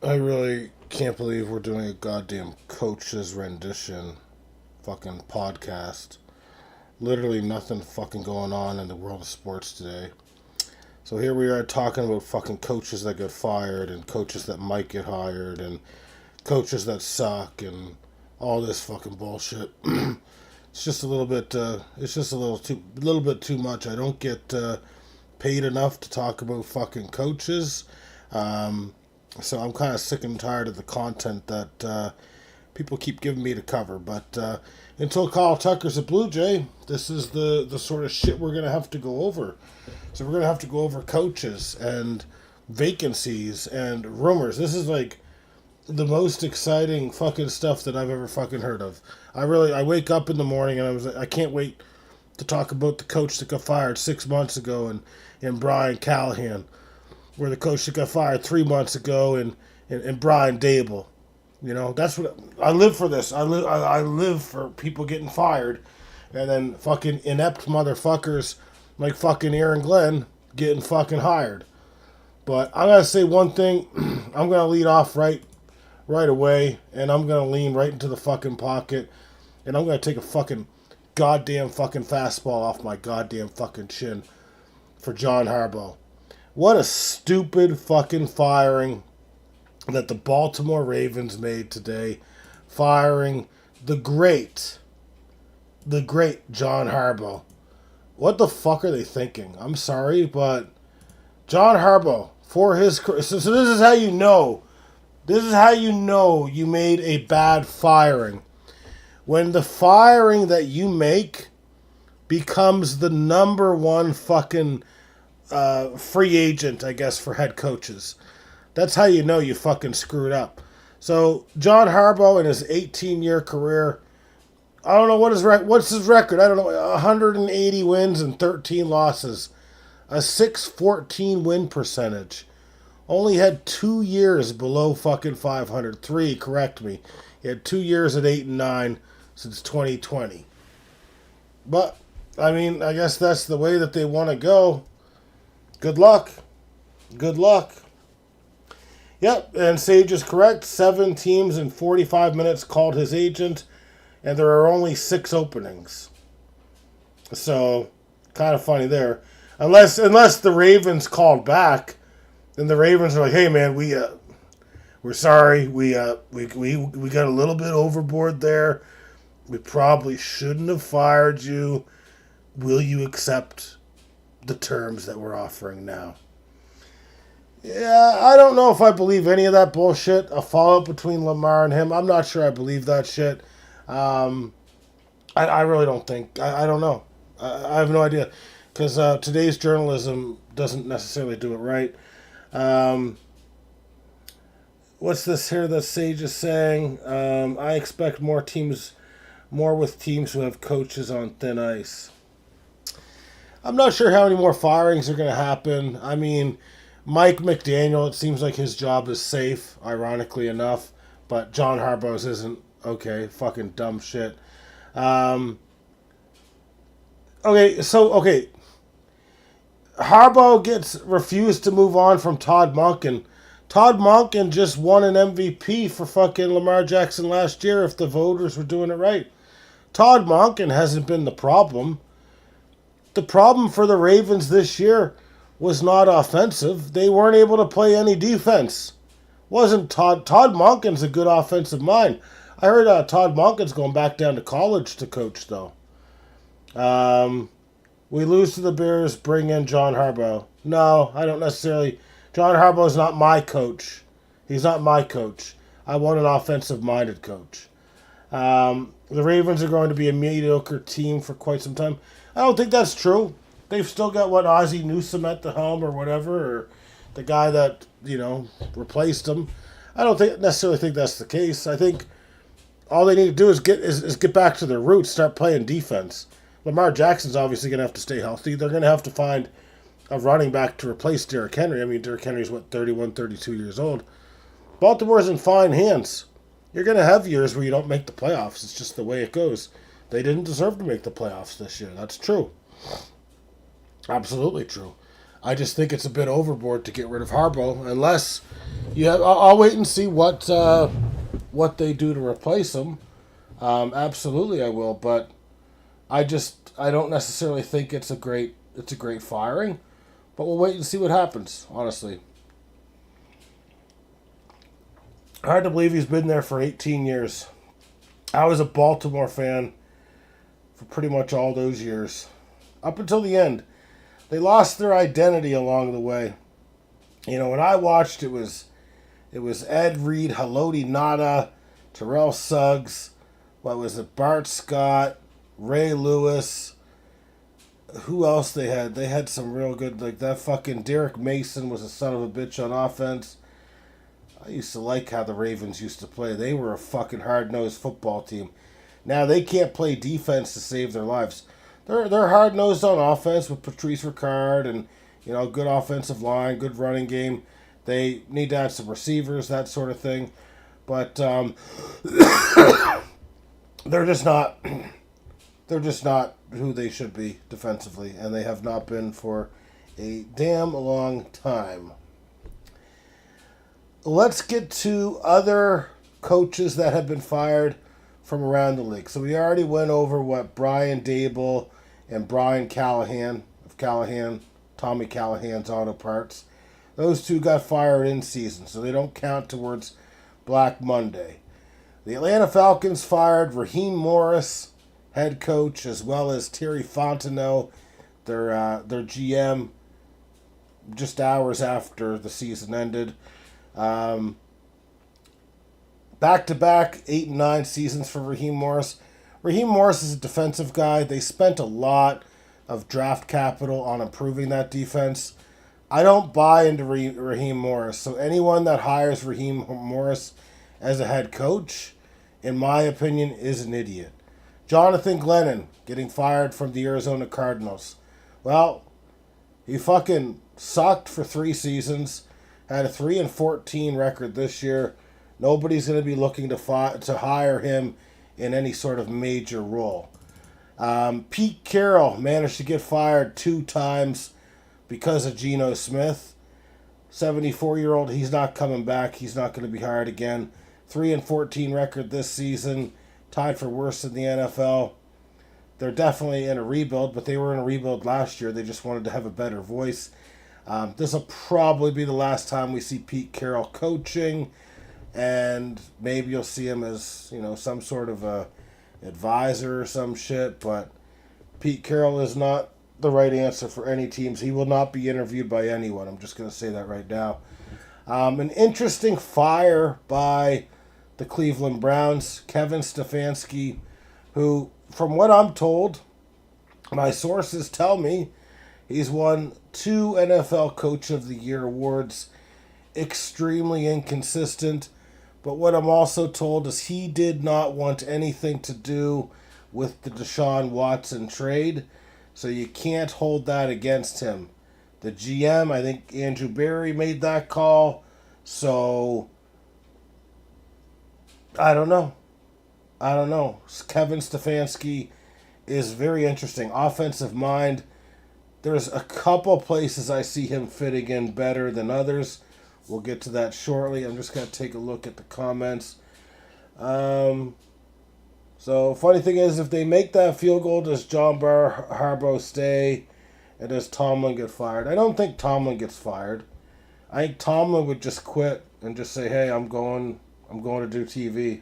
I really can't believe we're doing a goddamn coach's rendition fucking podcast. Literally nothing fucking going on in the world of sports today. So here we are talking about fucking coaches that get fired and coaches that might get hired and coaches that suck and all this fucking bullshit. It's just a little bit. It's just a little bit too much. I don't get paid enough to talk about fucking coaches. Um, so I'm kind of sick and tired of the content that people keep giving me to cover. But until Kyle Tucker's a Blue Jay, this is the sort of shit we're gonna have to go over. So we're gonna have to go over coaches and vacancies and rumors. This is like the most exciting fucking stuff that I've ever fucking heard of. I wake up in the morning and I was like, I can't wait to talk about the coach that got fired 6 months ago and Brian Callahan, where the coach that got fired 3 months ago and Brian Dable. You know, that's what I live for. This I live for people getting fired, and then fucking inept motherfuckers like fucking Aaron Glenn getting fucking hired. But I'm gonna say one thing. I'm gonna lead off right away, and I'm gonna lean right into the fucking pocket, and I'm gonna take a fucking goddamn fucking fastball off my goddamn fucking chin for John Harbaugh. What a stupid fucking firing that the Baltimore Ravens made today, firing the great, the great John Harbaugh. What the fuck are they thinking? I'm sorry, but John Harbaugh, for his so this is how you know. This is how you know you made a bad firing. When the firing that you make becomes the number one fucking free agent, I guess, for head coaches. That's how you know you fucking screwed up. So John Harbaugh in his 18-year career, I don't know what's his record. I don't know, 180 wins and 13 losses, a 614 win percentage. Only had 2 years below fucking 500. Three, correct me. He had 2 years at 8 and 9 since 2020. But I mean, I guess that's the way that they want to go. Good luck. Good luck. Yep, and Sage is correct. 7 teams in 45 minutes called his agent, and there are only 6 openings. So, kind of funny there. Unless the Ravens called back, then the Ravens are like, "Hey man, we're sorry. We got a little bit overboard there. We probably shouldn't have fired you. Will you accept the terms that we're offering now?" Yeah, I don't know if I believe any of that bullshit. A fallout between Lamar and him. I'm not sure I believe that shit. Um, I really don't think. I don't know. I have no idea. Because today's journalism doesn't necessarily do it right. Um, what's this here that Sage is saying? I expect more with teams who have coaches on thin ice. I'm not sure how many more firings are going to happen. I mean, Mike McDaniel, it seems like his job is safe, ironically enough, but John Harbaugh's isn't. Okay, fucking dumb shit. Um, okay. Harbaugh gets refused to move on from Todd Monken. Todd Monken just won an MVP for fucking Lamar Jackson last year if the voters were doing it right. Todd Monken hasn't been the problem. The problem for the Ravens this year was not offensive. They weren't able to play any defense. Wasn't Todd Monken's a good offensive mind. I heard Todd Monken's going back down to college to coach though. Um, we lose to the Bears, bring in John Harbaugh. No, I don't necessarily. John Harbaugh's not my coach. He's not my coach. I want an offensive minded coach. The Ravens are going to be a mediocre team for quite some time. I don't think that's true. They've still got Ozzie Newsome at the helm or whatever, or the guy that replaced him. I don't necessarily think that's the case. I think all they need to do is get back to their roots, start playing defense. Lamar Jackson's obviously going to have to stay healthy. They're going to have to find a running back to replace Derrick Henry. I mean, Derrick Henry's 31, 32 years old. Baltimore's in fine hands. You're going to have years where you don't make the playoffs. It's just the way it goes. They didn't deserve to make the playoffs this year. That's true. Absolutely true. I just think it's a bit overboard to get rid of Harbaugh, unless you have. I'll wait and see what they do to replace him. Absolutely, I will, but I don't necessarily think it's a great firing, but we'll wait and see what happens. Honestly, hard to believe he's been there for 18 years. I was a Baltimore fan for pretty much all those years, up until the end. They lost their identity along the way. You know, when I watched, it was Ed Reed, Haloti Ngata, Terrell Suggs, what was it, Bart Scott, Ray Lewis. Who else they had? They had some real good, like that fucking Derek Mason was a son of a bitch on offense. I used to like how the Ravens used to play. They were a fucking hard-nosed football team. Now they can't play defense to save their lives. They're hard-nosed on offense with Patrice Ricard and, you know, good offensive line, good running game. They need to have some receivers, that sort of thing. But they're just not they're just not who they should be defensively, and they have not been for a damn long time. Let's get to other coaches that have been fired from around the league. So we already went over what Brian Dable and Brian Callahan of Callahan, Tommy Callahan's Auto Parts. Those two got fired in season, so they don't count towards Black Monday. The Atlanta Falcons fired Raheem Morris, head coach, as well as Terry Fontenot, their GM, just hours after the season ended. Back-to-back 8 and 9 seasons for Raheem Morris. Raheem Morris is a defensive guy. They spent a lot of draft capital on improving that defense. I don't buy into Raheem Morris. So anyone that hires Raheem Morris as a head coach, in my opinion, is an idiot. Jonathan Glennon getting fired from the Arizona Cardinals. Well, he fucking sucked for 3 seasons. Had a 3-14 record this year. Nobody's going to be looking to hire him in any sort of major role. Pete Carroll managed to get fired 2 times because of Geno Smith. 74-year-old, he's not coming back. He's not going to be hired again. 3-14 record this season, tied for worst in the NFL. They're definitely in a rebuild, but they were in a rebuild last year. They just wanted to have a better voice. This will probably be the last time we see Pete Carroll coaching, and maybe you'll see him as, you know, some sort of a advisor or some shit, but Pete Carroll is not the right answer for any teams. He will not be interviewed by anyone. I'm just going to say that right now. An interesting fire by the Cleveland Browns, Kevin Stefanski, who, from what I'm told, my sources tell me, he's won 2 NFL Coach of the Year awards. Extremely inconsistent. But what I'm also told is he did not want anything to do with the Deshaun Watson trade. So you can't hold that against him. The GM, I think Andrew Berry made that call. So, I don't know. Kevin Stefanski is very interesting. Offensive mind. There's a couple places I see him fitting in better than others. We'll get to that shortly. I'm just going to take a look at the comments. So, funny thing is, if they make that field goal, does John Harbaugh stay? And does Tomlin get fired? I don't think Tomlin gets fired. I think Tomlin would just quit and just say, hey, I'm going to do TV.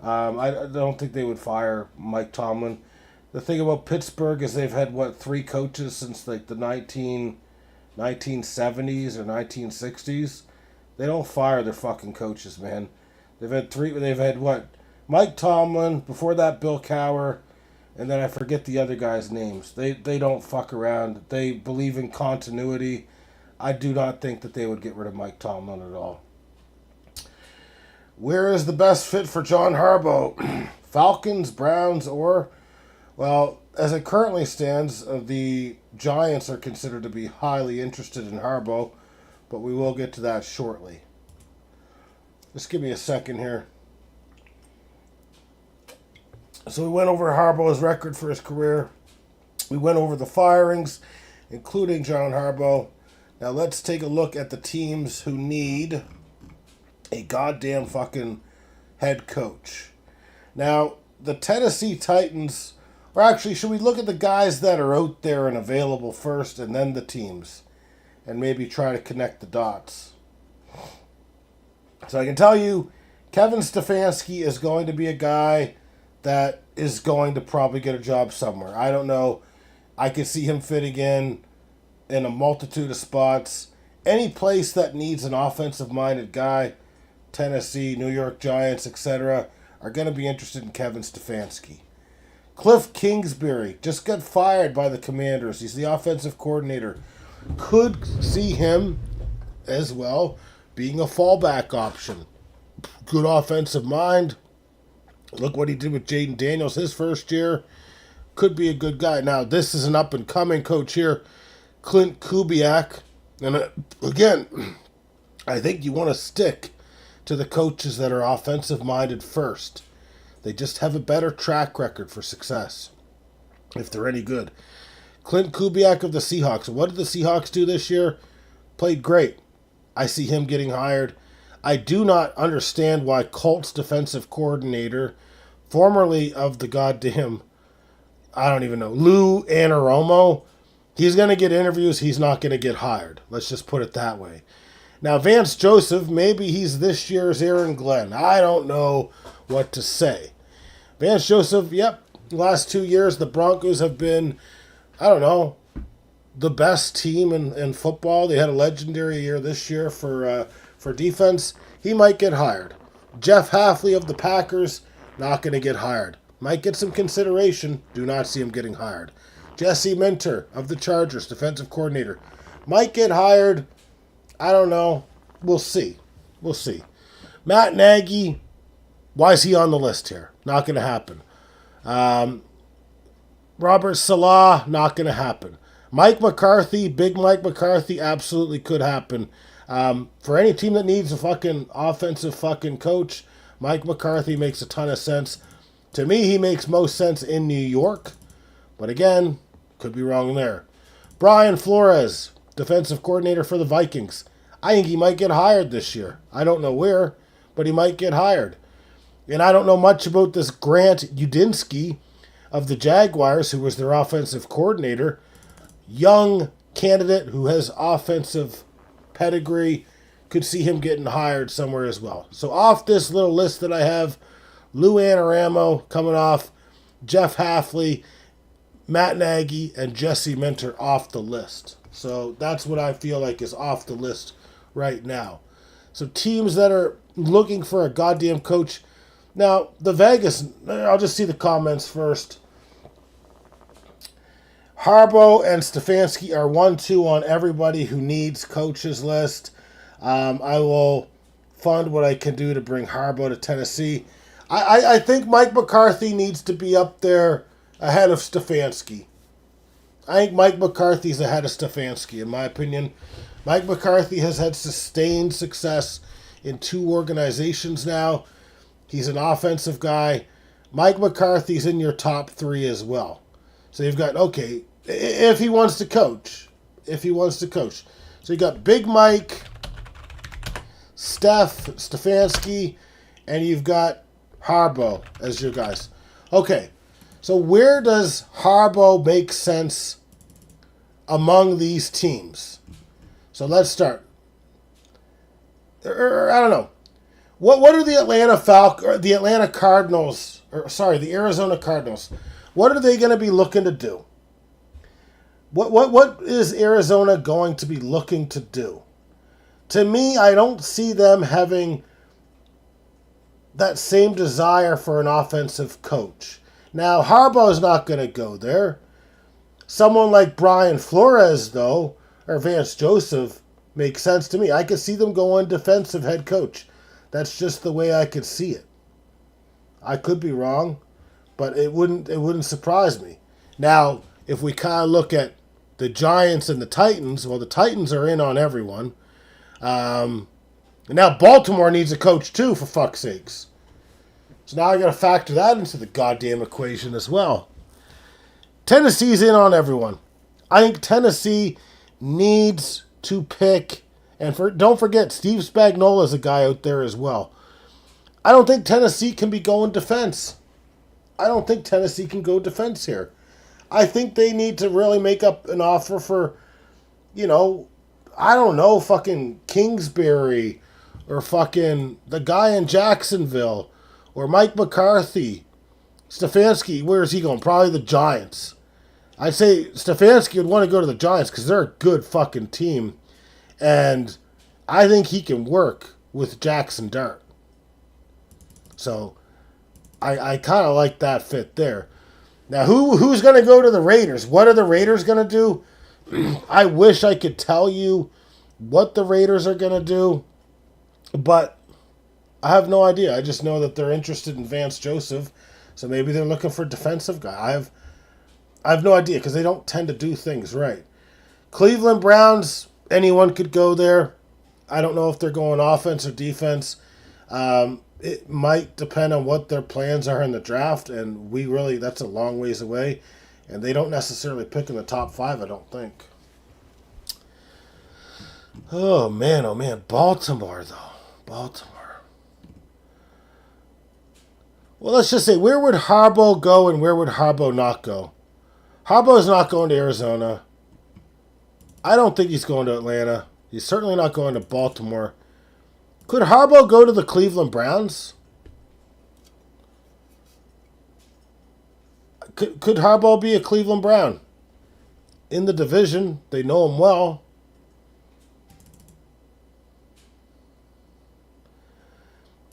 I don't think they would fire Mike Tomlin. The thing about Pittsburgh is they've had, 3 coaches since like the 1970s or 1960s. They don't fire their fucking coaches, man. They've had Mike Tomlin, before that Bill Cowher, and then I forget the other guys' names. They don't fuck around. They believe in continuity. I do not think that they would get rid of Mike Tomlin at all. Where is the best fit for John Harbaugh? Falcons, Browns, or... Well, as it currently stands, the Giants are considered to be highly interested in Harbaugh, but we will get to that shortly. Just give me a second here. So we went over Harbaugh's record for his career. We went over the firings, including John Harbaugh. Now let's take a look at the teams who need a goddamn fucking head coach. Now, the Tennessee Titans, or actually, should we look at the guys that are out there and available first and then the teams? And maybe try to connect the dots. So I can tell you, Kevin Stefanski is going to be a guy that is going to probably get a job somewhere. I don't know. I could see him fitting in a multitude of spots. Any place that needs an offensive-minded guy, Tennessee, New York Giants, etc., are going to be interested in Kevin Stefanski. Cliff Kingsbury just got fired by the Commanders. He's the offensive coordinator. Could see him as well being a fallback option. Good offensive mind. Look what he did with Jaden Daniels his first year. Could be a good guy. Now, this is an up-and-coming coach here, Clint Kubiak. And again, I think you want to stick to the coaches that are offensive-minded first. They just have a better track record for success, if they're any good. Clint Kubiak of the Seahawks. What did the Seahawks do this year? Played great. I see him getting hired. I do not understand why Colts defensive coordinator, formerly of the goddamn, I don't even know, Lou Anarumo, he's going to get interviews. He's not going to get hired. Let's just put it that way. Now, Vance Joseph, maybe he's this year's Aaron Glenn. I don't know what to say. Vance Joseph, yep, last 2 years the Broncos have been, I don't know, the best team in football. They had a legendary year this year for defense. He might get hired. Jeff Hafley of the Packers, not going to get hired. Might get some consideration. Do not see him getting hired. Jesse Minter of the Chargers, defensive coordinator, might get hired. I don't know. We'll see. We'll see. Matt Nagy, why is he on the list here? Not going to happen. Robert Salah, not going to happen. Mike McCarthy, big Mike McCarthy, absolutely could happen. For any team that needs a fucking offensive fucking coach, Mike McCarthy makes a ton of sense. To me, he makes most sense in New York. But again, could be wrong there. Brian Flores, defensive coordinator for the Vikings. I think he might get hired this year. I don't know where, but he might get hired. And I don't know much about this Grant Udinski of the Jaguars, who was their offensive coordinator. Young candidate who has offensive pedigree. Could see him getting hired somewhere as well. So off this little list that I have, Lou Anarumo coming off, Jeff Hafley, Matt Nagy, and Jesse Minter off the list. So that's what I feel like is off the list right now. So teams that are looking for a goddamn coach. Now, the Vegas, I'll just see the comments first. Harbaugh and Stefanski are 1-2 on everybody who needs coaches list. I will fund what I can do to bring Harbaugh to Tennessee. I think Mike McCarthy needs to be up there ahead of Stefanski. I think Mike McCarthy's ahead of Stefanski, in my opinion. Mike McCarthy has had sustained success in 2 organizations now. He's an offensive guy. Mike McCarthy's in your top 3 as well. So you've got, okay, if he wants to coach. So you got Big Mike, Stefanski, and you've got Harbaugh as your guys. Okay, so where does Harbaugh make sense among these teams? So let's start. I don't know. What are the Arizona Cardinals? What are they going to be looking to do? What is Arizona going to be looking to do? To me, I don't see them having that same desire for an offensive coach. Now, Harbaugh is not going to go there. Someone like Brian Flores, though, or Vance Joseph, makes sense to me. I could see them going defensive head coach. That's just the way I could see it. I could be wrong, but it wouldn't surprise me. Now, if we kind of look at the Giants and the Titans, well, the Titans are in on everyone. And now Baltimore needs a coach too, for fuck's sakes. So now I got to factor that into the goddamn equation as well. Tennessee's in on everyone. I think Tennessee needs to pick, and don't forget, Steve Spagnuolo is a guy out there as well. I don't think Tennessee can be going defense. I don't think Tennessee can go defense here. I think they need to really make up an offer for, I don't know, fucking Kingsbury or fucking the guy in Jacksonville or Mike McCarthy. Stefanski, where is he going? Probably the Giants. I'd say Stefanski would want to go to the Giants because they're a good fucking team. And I think he can work with Jackson Dart. So I kind of like that fit there. Now, who's going to go to the Raiders? What are the Raiders going to do? I wish I could tell you what the Raiders are going to do, but I have no idea. I just know that they're interested in Vance Joseph, so maybe they're looking for a defensive guy. I have no idea because they don't tend to do things right. Cleveland Browns, anyone could go there. I don't know if they're going offense or defense. It might depend on what their plans are in the draft, and that's a long ways away, and they don't necessarily pick in the top 5, I don't think. Oh, man. Baltimore, though. Baltimore. Well, let's just say, where would Harbaugh go and where would Harbaugh not go? Harbaugh's not going to Arizona. I don't think he's going to Atlanta. He's certainly not going to Baltimore. Could Harbaugh go to the Cleveland Browns? Could Harbaugh be a Cleveland Brown? In the division, they know him well.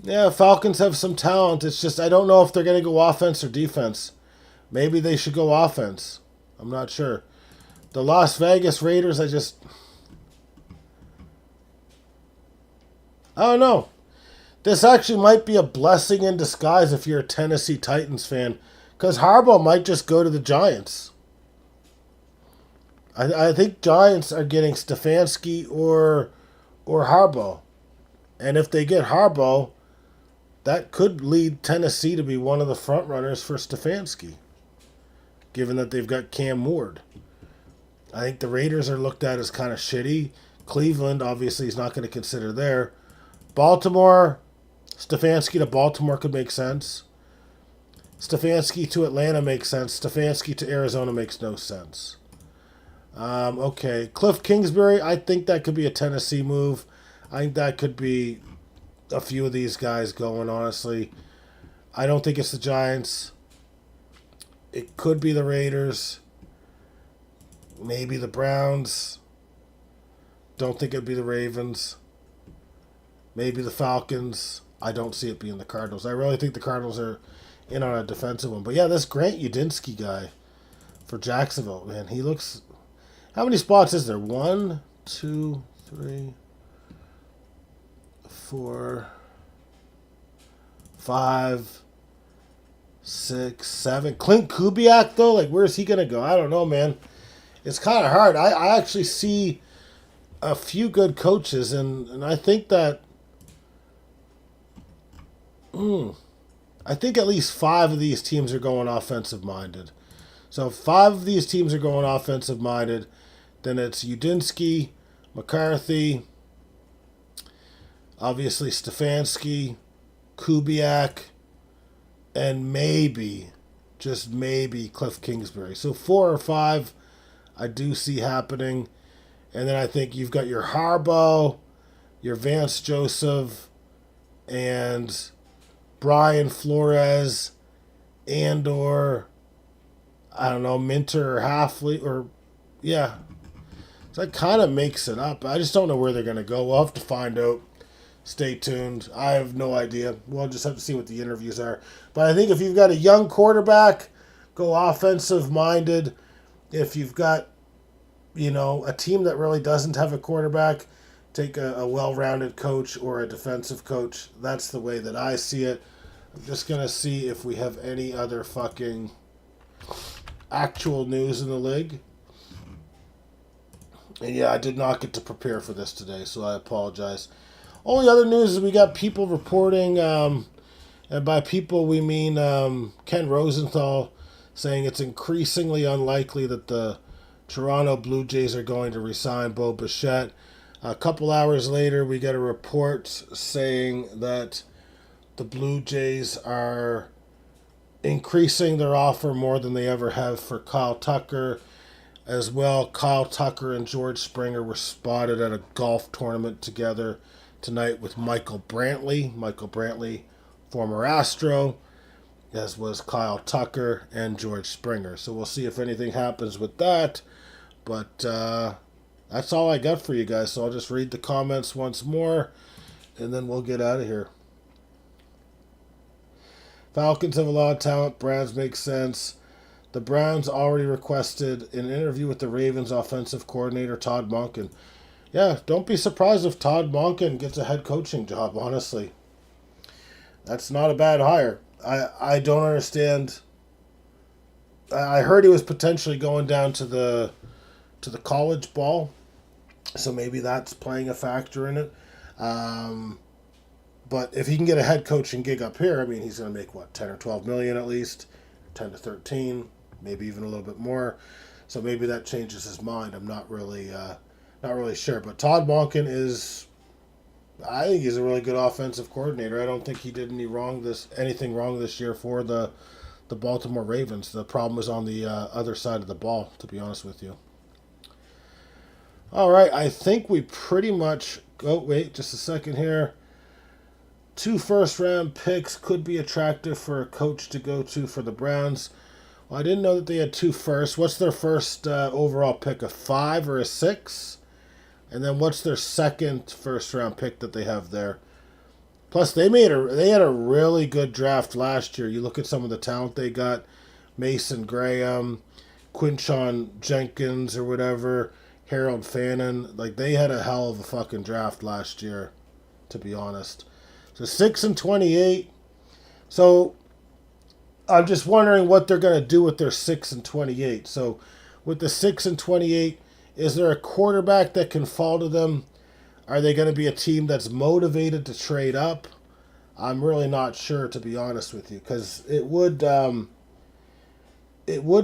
Yeah, Falcons have some talent. It's just I don't know if they're going to go offense or defense. Maybe they should go offense. I'm not sure. The Las Vegas Raiders, I don't know. This actually might be a blessing in disguise if you're a Tennessee Titans fan, because Harbaugh might just go to the Giants. I think Giants are getting Stefanski or Harbaugh. And if they get Harbaugh, that could lead Tennessee to be one of the front runners for Stefanski, given that they've got Cam Ward. I think the Raiders are looked at as kind of shitty. Cleveland, obviously, is not going to consider there. Baltimore, Stefanski to Baltimore could make sense. Stefanski to Atlanta makes sense. Stefanski to Arizona makes no sense. Okay, Cliff Kingsbury, I think that could be a Tennessee move. I think that could be a few of these guys going, honestly. I don't think it's the Giants. It could be the Raiders. Maybe the Browns. Don't think it'd be the Ravens. Maybe the Falcons. I don't see it being the Cardinals. I really think the Cardinals are in on a defensive one. But yeah, this Grant Udinski guy for Jacksonville, man, he looks... How many spots is there? 1, 2, 3, 4, 5, 6, 7. Clint Kubiak, though? Like, where's he going to go? I don't know, man. It's kind of hard. I actually see a few good coaches, and I think that... I think at least 5 of these teams are going offensive-minded. So if 5 of these teams are going offensive-minded, then it's Udinski, McCarthy, obviously Stefanski, Kubiak, and maybe, just maybe, Cliff Kingsbury. So 4 or 5 I do see happening. And then I think you've got your Harbaugh, your Vance Joseph, and Brian Flores, and/or I don't know, Minter or Halfley, or yeah. So that kind of makes it up. I just don't know where they're going to go. We'll have to find out. Stay tuned. I have no idea. We'll just have to see what the interviews are. But I think if you've got a young quarterback, go offensive-minded. If you've got, a team that really doesn't have a quarterback, take a well-rounded coach or a defensive coach. That's the way that I see it. I'm just going to see if we have any other fucking actual news in the league. And yeah, I did not get to prepare for this today, so I apologize. Only other news is we got people reporting, and by people we mean Ken Rosenthal, saying it's increasingly unlikely that the Toronto Blue Jays are going to re-sign Bo Bichette. A couple hours later, we get a report saying that the Blue Jays are increasing their offer more than they ever have for Kyle Tucker. As well, Kyle Tucker and George Springer were spotted at a golf tournament together tonight with Michael Brantley. Michael Brantley, former Astro, as was Kyle Tucker and George Springer. So we'll see if anything happens with that. But that's all I got for you guys. So I'll just read the comments once more, and then we'll get out of here. Falcons have a lot of talent. Browns make sense. The Browns already requested an interview with the Ravens offensive coordinator, Todd Monken. Yeah, don't be surprised if Todd Monken gets a head coaching job, honestly. That's not a bad hire. I don't understand. I heard he was potentially going down to the college ball, so maybe that's playing a factor in it. But if he can get a head coaching gig up here, I mean, he's going to make, what, 10 or 12 million at least, 10 to 13, maybe even a little bit more. So maybe that changes his mind. I'm not really sure. But Todd Monken I think he's a really good offensive coordinator. I don't think he did anything wrong this year for the Baltimore Ravens. The problem was on the other side of the ball, to be honest with you. All right, I think we pretty much... Oh, wait, just a second here. 2 first-round picks could be attractive for a coach to go to for the Browns. Well, I didn't know that they had 2 firsts. What's their first overall pick, a 5 or a 6? And then what's their second first-round pick that they have there? Plus, they had a really good draft last year. You look at some of the talent they got. Mason Graham, Quinshon Jenkins or whatever, Harold Fannin. Like, they had a hell of a fucking draft last year, to be honest. So 6 and 28. So I'm just wondering what they're going to do with their 6 and 28. So with the 6 and 28, is there a quarterback that can fall to them? Are they going to be a team that's motivated to trade up? I'm really not sure, to be honest with you, because it would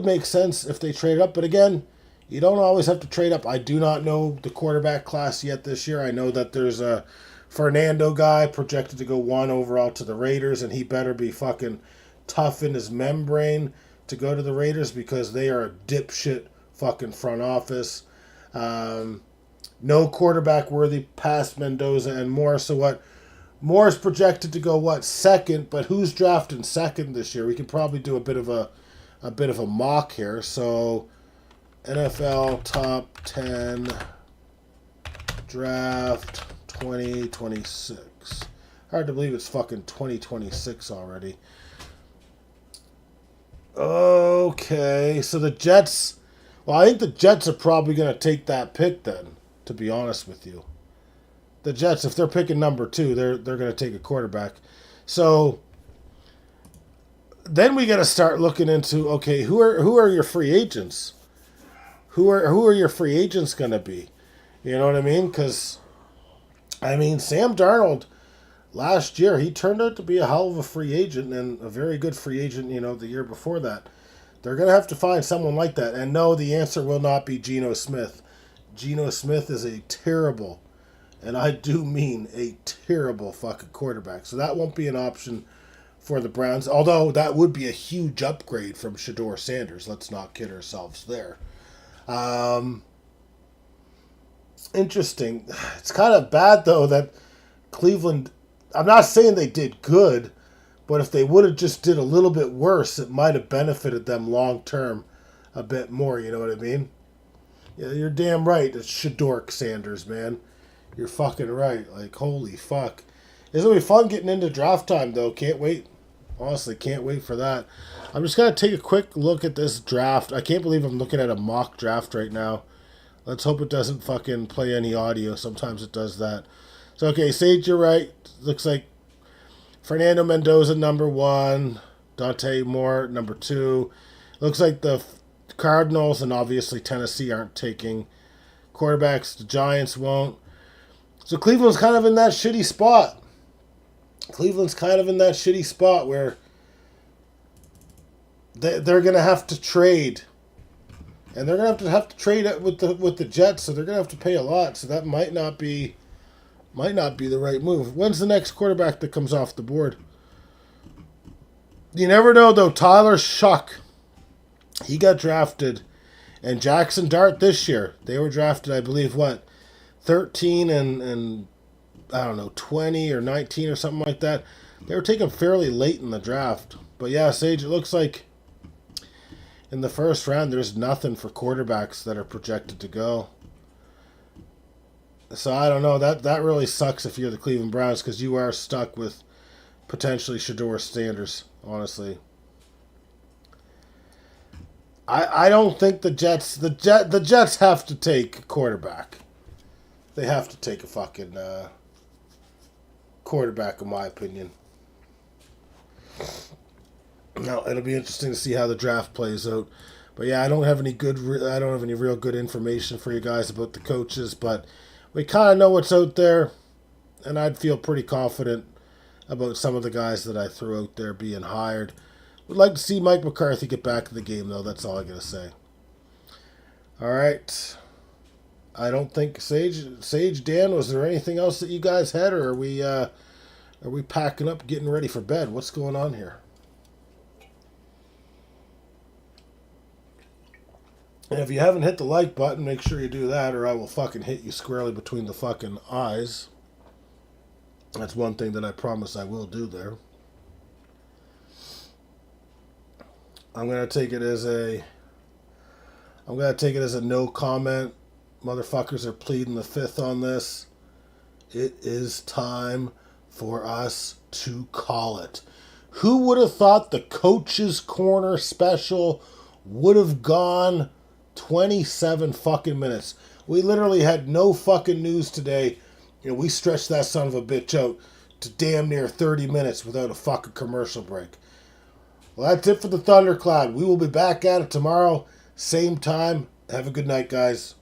make sense if they trade up. But again, you don't always have to trade up. I do not know the quarterback class yet this year. I know that there's a Fernando guy projected to go 1 overall to the Raiders, and he better be fucking tough in his membrane to go to the Raiders because they are a dipshit fucking front office. No quarterback worthy past Mendoza and Moore. So what? Moore's projected to go what, 2nd? But who's drafting 2nd this year? We could probably do a bit of a mock here. So NFL top 10 draft 2026. Hard to believe it's fucking 2026 already. Okay, so the Jets... Well, I think the Jets are probably going to take that pick then, to be honest with you. The Jets, if they're picking number 2, they're going to take a quarterback. So then we got to start looking into, okay, who are your free agents? Who are your free agents going to be? You know what I mean? Because, I mean, Sam Darnold, last year, he turned out to be a hell of a free agent and a very good free agent, the year before that. They're going to have to find someone like that. And no, the answer will not be Geno Smith. Geno Smith is a terrible, and I do mean a terrible fucking quarterback. So that won't be an option for the Browns. Although that would be a huge upgrade from Shedeur Sanders. Let's not kid ourselves there. Interesting. It's kind of bad, though, that Cleveland... I'm not saying they did good, but if they would have just did a little bit worse, it might have benefited them long-term a bit more, you know what I mean? Yeah, you're damn right. It's Shedeur Sanders, man. You're fucking right. Like, holy fuck. It's going to be fun getting into draft time, though. Can't wait. Honestly, can't wait for that. I'm just going to take a quick look at this draft. I can't believe I'm looking at a mock draft right now. Let's hope it doesn't fucking play any audio. Sometimes it does that. So, okay, Sage, you're right. Looks like Fernando Mendoza, number 1. Dante Moore, number 2. Looks like the Cardinals and obviously Tennessee aren't taking quarterbacks. The Giants won't. So Cleveland's kind of in that shitty spot. Where they're going to have to trade and they're gonna have to trade it with the Jets, so they're gonna have to pay a lot. So that might not be the right move. When's the next quarterback that comes off the board? You never know though. Tyler Shuck, he got drafted, and Jackson Dart this year. They were drafted, I believe, 13 and I don't know, 20 or 19 or something like that. They were taken fairly late in the draft. But yeah, Sage, it looks like in the first round there's nothing for quarterbacks that are projected to go. So I don't know. That really sucks if you're the Cleveland Browns, because you are stuck with potentially Shedeur Sanders, honestly. I don't think the Jets have to take a quarterback. They have to take a fucking quarterback, in my opinion. Now it'll be interesting to see how the draft plays out. But yeah, I don't have any real good information for you guys about the coaches, but we kind of know what's out there, and I'd feel pretty confident about some of the guys that I threw out there being hired. Would like to see Mike McCarthy get back in the game, though. That's all I gotta say. All right. I don't think Sage Dan, was there anything else that you guys had, or are we packing up, getting ready for bed? What's going on here? And if you haven't hit the like button, make sure you do that, or I will fucking hit you squarely between the fucking eyes. That's one thing that I promise I will do there. I'm gonna take it as a no comment. Motherfuckers are pleading the fifth on this. It is time for us to call it. Who would have thought the Coach's Corner special would have gone 27 fucking minutes? We literally had no fucking news today. We stretched that son of a bitch out to damn near 30 minutes without a fucking commercial break. Well, that's it for the Thundercloud. We will be back at it tomorrow, same time. Have a good night, guys.